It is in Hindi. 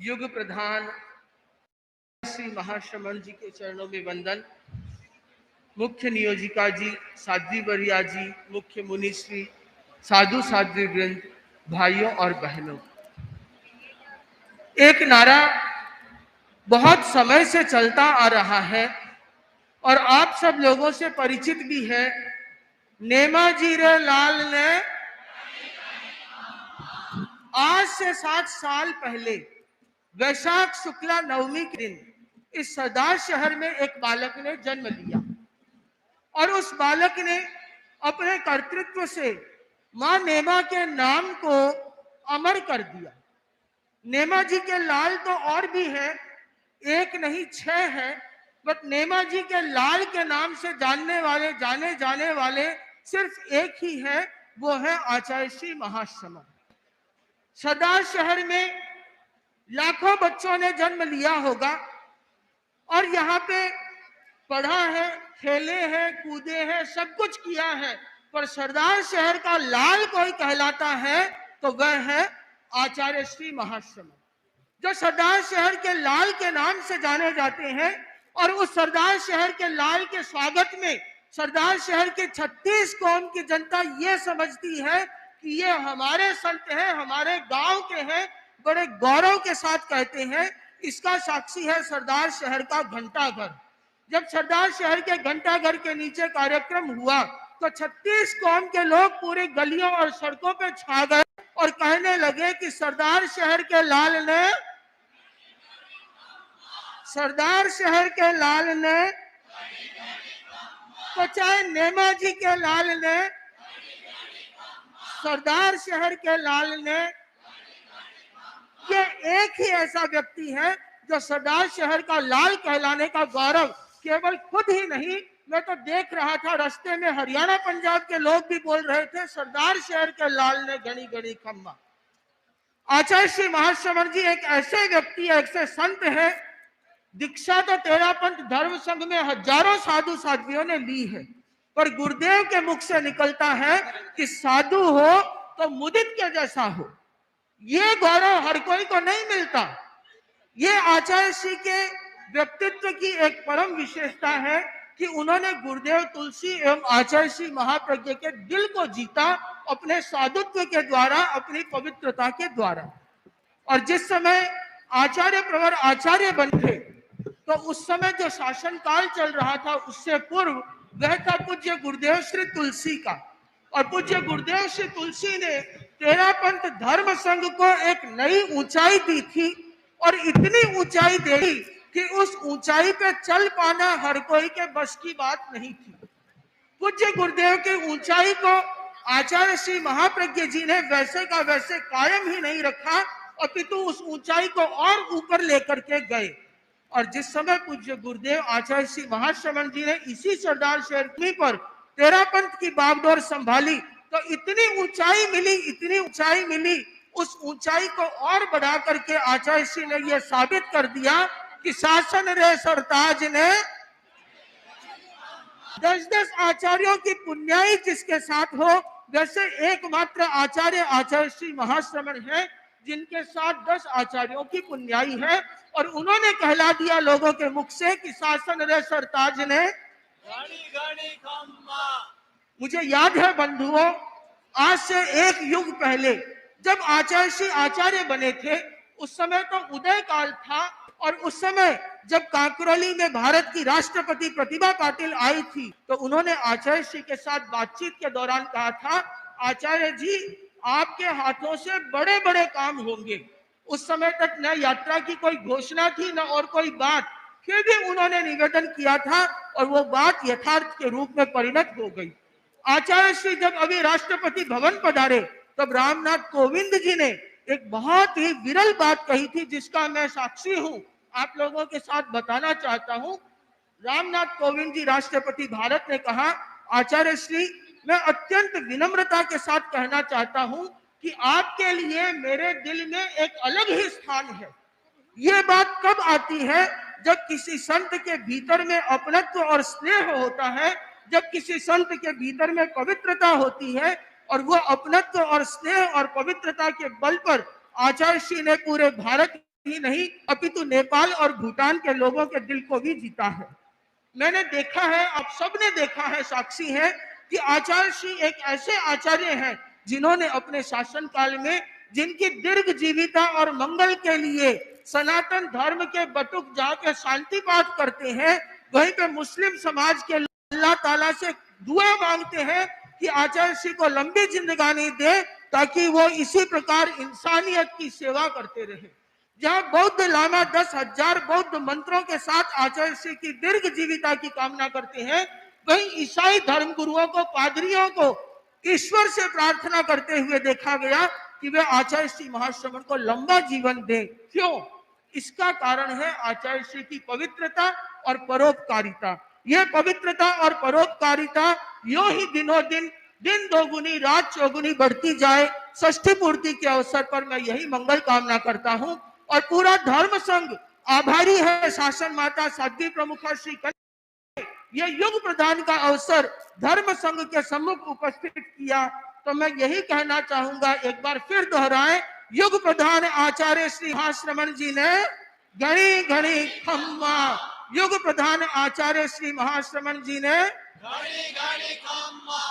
युग प्रधान श्री महाश्रमण जी के चरणों में वंदन। मुख्य नियोजिका जी, साध्वी वरिया जी, मुख्य मुनि श्री, साधु साध्वी वृंद, भाइयों और बहनों, एक नारा बहुत समय से चलता आ रहा है और आप सब लोगों से परिचित भी है। नेमाजी रे लाल ने आज से 60 साल पहले वैशाख शुक्ला नवमी के दिन इस सरदार शहर में एक बालक ने जन्म लिया और उस बालक ने अपने कर्तृत्व से मां नेमा के नाम को अमर कर दिया। नेमा जी के लाल तो और भी है, एक नहीं 6 है, बट नेमा जी के लाल के नाम से जाने जाने वाले सिर्फ एक ही है, वो है आचार्य श्री महाश्रमण। सरदार शहर में लाखों बच्चों ने जन्म लिया होगा और यहाँ पे पढ़ा है, खेले हैं, कूदे हैं, सब कुछ किया है, पर सरदार शहर का लाल कोई कहलाता है तो वह है आचार्य श्री महाश्रमण, जो सरदार शहर के लाल के नाम से जाने जाते हैं। और उस सरदार शहर के लाल के स्वागत में सरदार शहर के 36 कौम की जनता ये समझती है कि ये हमारे संत हैं, हमारे गांव के हैं, बड़े गौरव के साथ कहते हैं। इसका साक्षी है सरदार शहर का घंटाघर। जब सरदार शहर के घंटाघर के नीचे कार्यक्रम हुआ तो 36 कौम के लोग पूरी गलियों और सड़कों पे छा गए और कहने लगे कि सरदार शहर के लाल ने, सरदार शहर के लाल ने, तो चाहे नेमा जी के लाल ने, सरदार शहर के लाल ने, ये एक ही ऐसा व्यक्ति है जो सरदार शहर का लाल कहलाने का गौरव केवल खुद ही नहीं, मैं तो देख रहा था रास्ते में हरियाणा पंजाब के लोग भी बोल रहे थे, सरदार शहर के लाल ने गणी गणी खम्मा। आचार्य श्री महाश्रमण जी एक ऐसे व्यक्ति, ऐसे संत है, दीक्षा तो तेरापंथ धर्म संघ में हजारों साधु साध्वियों ने ली है, पर गुरुदेव के मुख से निकलता है कि साधु हो तो मुदित के जैसा हो। ये गौरव हर कोई को नहीं मिलता। ये आचार्य श्री के व्यक्तित्व की एक परम विशेषता है कि उन्होंने गुरुदेव तुलसी एवं आचार्य श्री महाप्रज्ञ के दिल को जीता अपने साधुत्व के द्वारा, अपनी पवित्रता के द्वारा। और जिस समय आचार्य प्रवर आचार्य बने तो उस समय जो शासन काल चल रहा था उससे पूर्व वह था पूज्य गुरुदेव श्री तुलसी का। और पूज्य गुरुदेव श्री तुलसी ने तेरापंथ धर्म संघ को एक नई ऊंचाई दी थी और इतनी ऊंचाई दी कि उस ऊंचाई पे चल पाना हर कोई के बस की बात नहीं थी। पूज्य गुरुदेव की ऊंचाई को आचार्य श्री महाप्रज्ञ जी ने वैसे का वैसे कायम ही नहीं रखा, अपितु उस ऊंचाई को और ऊपर लेकर के गए। और जिस समय पूज्य गुरुदेव आचार्य श्री महाश्रमण जी ने इसी सरदार शहर पर तेरापंथ की बागडोर संभाली तो इतनी ऊंचाई मिली, इतनी ऊंचाई मिली, उस ऊंचाई को और बढ़ा करके आचार्य श्री ने यह साबित कर दिया कि शासन रे सरताज ने 10-10 आचार्यों की पुण्याई जिसके साथ हो, वैसे एकमात्र आचार्य आचार्य श्री महाश्रमण है जिनके साथ 10 आचार्यों की पुण्याई है। और उन्होंने कहला दिया लोगों के मुख से कि शासन रे सरताज ने गणी गणी खम्मा। मुझे याद है बंधुओं, आज से एक युग पहले जब आचार्य श्री आचार्य बने थे उस समय तो उदय काल था और उस समय जब कांकरोली में भारत की राष्ट्रपति प्रतिभा पाटिल आई थी तो उन्होंने आचार्य श्री के साथ बातचीत के दौरान कहा था, आचार्य जी आपके हाथों से बड़े बड़े काम होंगे। उस समय तक न यात्रा की कोई घोषणा थी न और कोई बात, फिर भी उन्होंने निवेदन किया था और वो बात यथार्थ के रूप में परिणत हो गई। आचार्य श्री जब अभी राष्ट्रपति भवन पधारे तब रामनाथ कोविंद जी ने एक बहुत ही विरल बात कही थी जिसका मैं साक्षी हूं, आप लोगों के साथ बताना चाहता हूं। रामनाथ कोविंद जी राष्ट्रपति भारत ने कहा, आचार्य श्री मैं अत्यंत विनम्रता के साथ कहना चाहता हूं कि आपके लिए मेरे दिल में एक अलग ही स्थान है। ये बात कब आती है? जब किसी संत के भीतर में अपनत्व और स्नेह होता है, जब किसी संत के भीतर में पवित्रता होती है और वो अपनत्व और स्नेह और पवित्रता के बल पर आचार्य श्री ने पूरे भारत ही नहीं अपितु नेपाल और भूटान के लोगों के दिल को भी जीता है। मैंने देखा है, आप सबने देखा है, साक्षी है कि आचार्य श्री एक ऐसे आचार्य हैं जिन्होंने अपने शासन काल में, जिनकी दीर्घ जीविता और मंगल के लिए सनातन धर्म के बटुक जहाँ पे शांति पाठ करते हैं, वहीं पे मुस्लिम समाज के अल्लाह ताला से दुआ मांगते हैं कि आचार्य श्री को लंबी जिंदगानी दे ताकि वो इसी प्रकार इंसानियत की सेवा करते रहे। जहाँ बौद्ध लामा 10,000 बौद्ध मंत्रों के साथ आचार्य श्री की दीर्घ जीविता की कामना करते हैं, वहीं ईसाई धर्म गुरुओं को, पादरियों को ईश्वर से प्रार्थना करते हुए देखा गया कि वे आचार्य श्री महाश्रमण को लंबा जीवन दें। क्यों? इसका कारण है आचार्य श्री की पवित्रता और परोपकारिता। यह पवित्रता और परोपकारिता यो ही दिनों दिन, दिन दोगुनी रात चौगुनी बढ़ती जाए। षष्ठी पूर्ति के अवसर पर मैं यही मंगल कामना करता हूं और पूरा धर्म संघ आभारी है शासन माता साध्वी प्रमुखा श्री कन्या यह युग प्रदान का अवसर धर्म संघ के सम्मुख उपस्थित किया। तो मैं यही कहना चाहूंगा, एक बार फिर दोहराएं, युग प्रधान आचार्य श्री महाश्रमण जी ने घड़ी घड़ी खम्मा, युग प्रधान आचार्य श्री महाश्रमण जी ने घड़ी घड़ी खम्मा।